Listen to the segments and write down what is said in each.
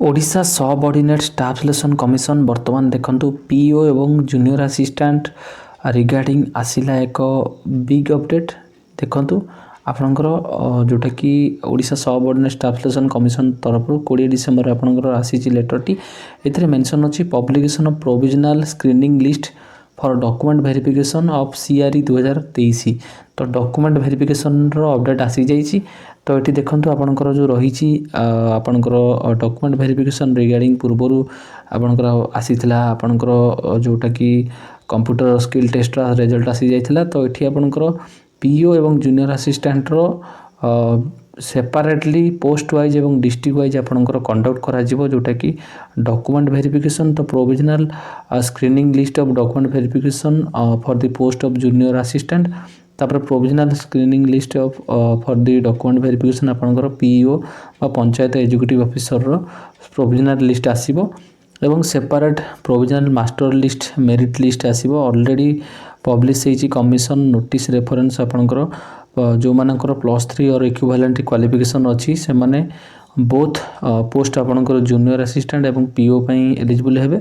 Odisha subordinate staff selection commission बर्तमान देखंतु PO एवं जूनियर असिस्टेंट रिगार्डिंग आसिला एक बिग अपडेट देखंतु आपणकर जोटा कि Odisha subordinate staff selection commission तरफ 20 डिसेंबर आपणकर आसी लेटरटी एथिरे मेंशन अछि publication of provisional screening list for document verification of CRE 2023 तो डॉक्यूमेंट वेरिफिकेशन रो अपडेट आसी जाइछि। तो ये देखो आपणकर जो रही आपणकर डॉक्यूमेंट वेरिफिकेशन रिगार्डिंग पूर्वर आपणकर आसीथिला आपणकर जोटा कि कंप्यूटर स्किल टेस्ट रिजल्ट आसी जाइथिला। तो ये आपणकर पीओ एवं जूनियर असिस्टेंट रो सेपरेटली पोस्ट वाइज एवं डिस्ट्रिक्ट वाइज आपणकर कंडक्ट करा जिवो जोटा कि डॉक्यूमेंट वेरिफिकेशन तो provisional screening list of document verification for the post of junior assistant तापर provisional screening list of for the document verification आपणकर पीओ बा पंचायत एग्जीक्यूटिव ऑफिसर रो प्रोविजनल लिस्ट आसीबो एवं separate provisional master list merit list आसीबो। Already publish होईची commission notice reference आपणकर जो मानकर +3 और इक्विवेलेंट क्वालिफिकेशन अच्छी से माने बोथ पोस्ट आपणकर जूनियर असिस्टेंट एवं पीओ पई एलिजिबल हेबे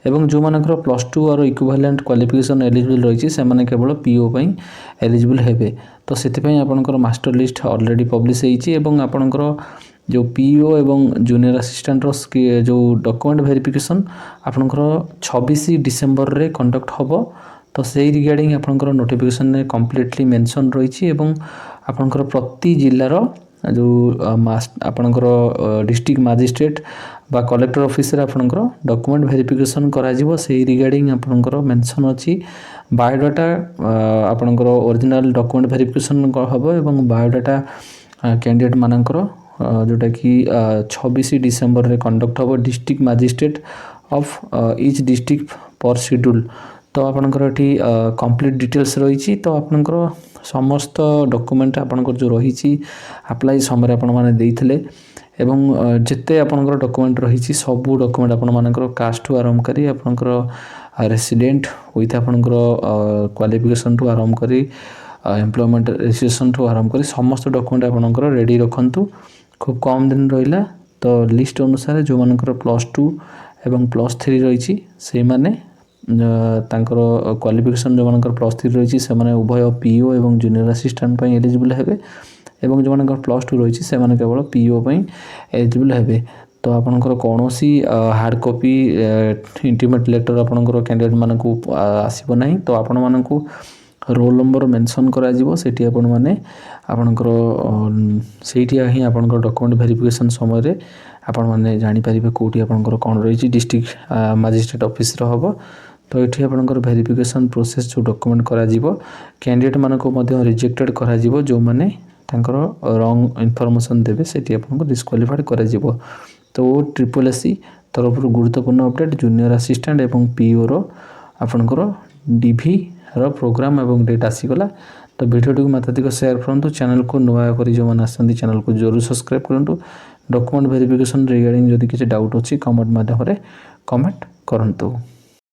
एवं जो मानकर +2 और इक्विवेलेंट क्वालिफिकेशन एलिजिबल रही से माने केवल पीओ पई एलिजिबल हेबे। तो सेति पई आपणकर मास्टर लिस्ट ऑलरेडी पब्लिश होईची एवं आपणकर जो पीओ एवं जूनियर असिस्टेंट रो जो डॉक्यूमेंट वेरिफिकेशन आपणकर 26 डिसेंबर रे कंडक्ट होबो। तो से रिगार्डिंग आपणकर नोटिफिकेशन ने कम्प्लीटली मेंशन रही एवं आपणकर प्रति जिल्लार जो आपणकर डिस्ट्रिक्ट मजिस्ट्रेट बा कलेक्टर ऑफिस रे आपणकर डॉक्यूमेंट वेरिफिकेशन करा जिवो से रिगार्डिंग आपणकर मेंशन अछि। बायोडाटा आपणकर ओरिजिनल डॉक्यूमेंट वेरिफिकेशन होबो एवं बायोडाटा कैंडिडेट मानकर जोटा कि 26 डिसेंबर रे कंडक्ट होबो district magistrate of each district पर शेड्यूल। तो आपणकर एठी कंप्लीट डिटेल्स रही। तो आपणकर समस्त डॉक्यूमेंट आपणकर जो रही अप्लाई समय आपण माने देइथिले एवं जिते आपणकर डॉक्यूमेंट रही सबू डॉक्यूमेंट आपण मानकर कास्ट टू आरंभ करी आपणकर रेसिडेंट विथ आपणकर क्वालिफिकेशन टू आरंभ करी एम्प्लॉयमेंट रजिस्ट्रेशन टू आरंभ करी समस्त डॉक्यूमेंट आपणकर रेडी रखंतु। खूब कम दिन रहिला तो लिस्ट अनुसार जो मानकर +2 एवं +3 रही से माने तांकर क्वालिफिकेशन जो मानकर +3 रही से माने उभय पीओ एवं जूनियर असिस्टेंट पई एलिजिबल हेबे एवं जो मानकर +2 रही से माने केवल पीओ पई एलिजिबल हेबे। तो आपनकर कोनोसी हार्ड कॉपी इंटीमेट लेटर आपनकर कैंडिडेट मानकू आसीबो नाही। तो आपण मानकू रोल नंबर मेंशन करा जिवो सेठी आपण माने आपनकर सेठी ही आपनकर डॉक्यूमेंट वेरिफिकेशन समय रे आपण माने जानि परिबे कोठी आपनकर कोन रही डिस्ट्रिक्ट मजिस्ट्रेट ऑफिस रो हबो। तो ये आपनकर वेरिफिकेशन प्रोसेस जो डॉक्यूमेंट करा जिवो कैंडिडेट मानको मध्ये रिजेक्टेड करा जिवो जो माने तांकर रॉन्ग इन्फॉर्मेशन देबे सेठी आपनको डिस्क्वालिफाइड करा जिवो। तो SSC तरफ गुरुत्वपूर्ण अपडेट जूनियर असिस्टेंट एवं पीओ रो आपनकर डीवी रो प्रोग्राम एवं डेट आसीगला। तो वीडियो को माताधिक शेयर करंतु चैनल को नया करी जो माने आसंती चैनल को जरूर सब्सक्राइब करंतु। डॉक्यूमेंट वेरिफिकेशन रिगार्डिंग जदि किसी डाउट अछि कमेंट माध्यम रे कमेंट करंतु।